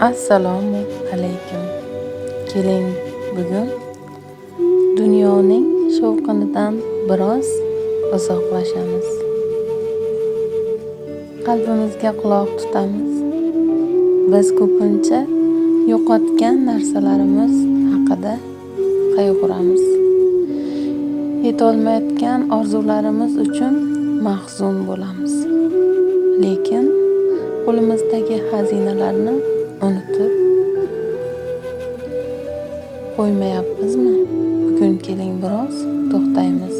Assalomu alaykum. Keling, bugun dunyoning shovqinidan biroz uzoqlashamiz. Qalbimizga quloq tutamiz. Biz ko'pincha yo'qotgan narsalarimiz haqida qayg'uramiz. Yetolmayotgan orzularimiz uchun mahzun bo'lamiz. Lekin qo'limizdagi xazinalarni unutib qo'ymayapmizmi? Bugun keling biroz to'xtaymiz,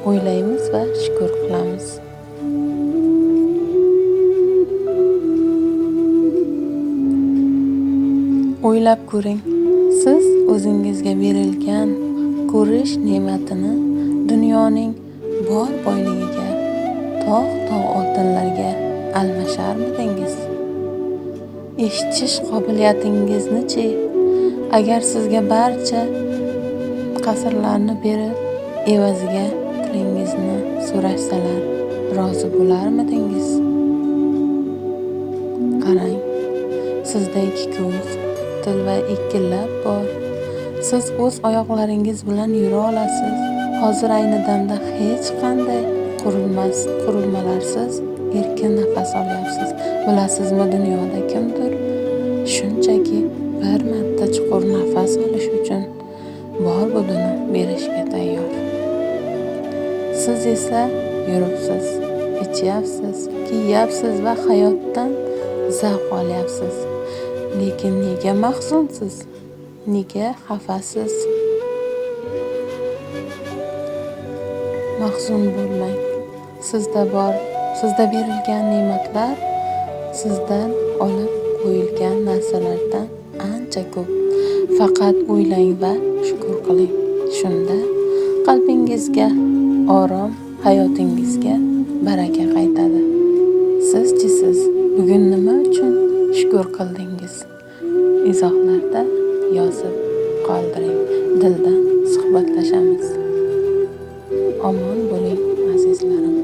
o'ylaymiz va shukr qilamiz. O'ylab ko'ring, siz o'zingizga berilgan ko'rish ne'matini dunyoning bor boyligiga, tog' oltinlarga almasharmidingiz? Eshitish qobiliyatingizni-chi? Agar sizga barcha qasrlarni berib, evaziga tilingizni so'rashsalar, rozi bo'larmidingiz? Qarang, sizda 2 ko'z, til va 2 lab bor. Siz o'z oyoqlaringiz bilan yura olasiz. Hozir ayni damda hech qanday qurilmalarsiz erkin nafas olyapsiz. Bilasizmi, dunyoda kimdir shunchaki bir marta chuqur nafas olish uchun bor budini berishga tayyor. Siz esa yuribsiz, ichyapsiz, kiyyapsiz va hayotdan zavq olyapsiz. Lekin nega mahzunsiz? Nega xafasiz? Mahzun bo'lmang. Sizda berilgan ne'matlar sizdan olib qo'yilgan narsalardan ancha ko'p. Faqat o'ylang va shukr qiling. Shunda qalbingizga orom, hayotingizga baraka qaytadi. Siz bugun nima uchun shukr qildingiz? Izohlarda yozib qoldiring. Dildan suhbatlashamiz. Omon bo'ling azizlarim.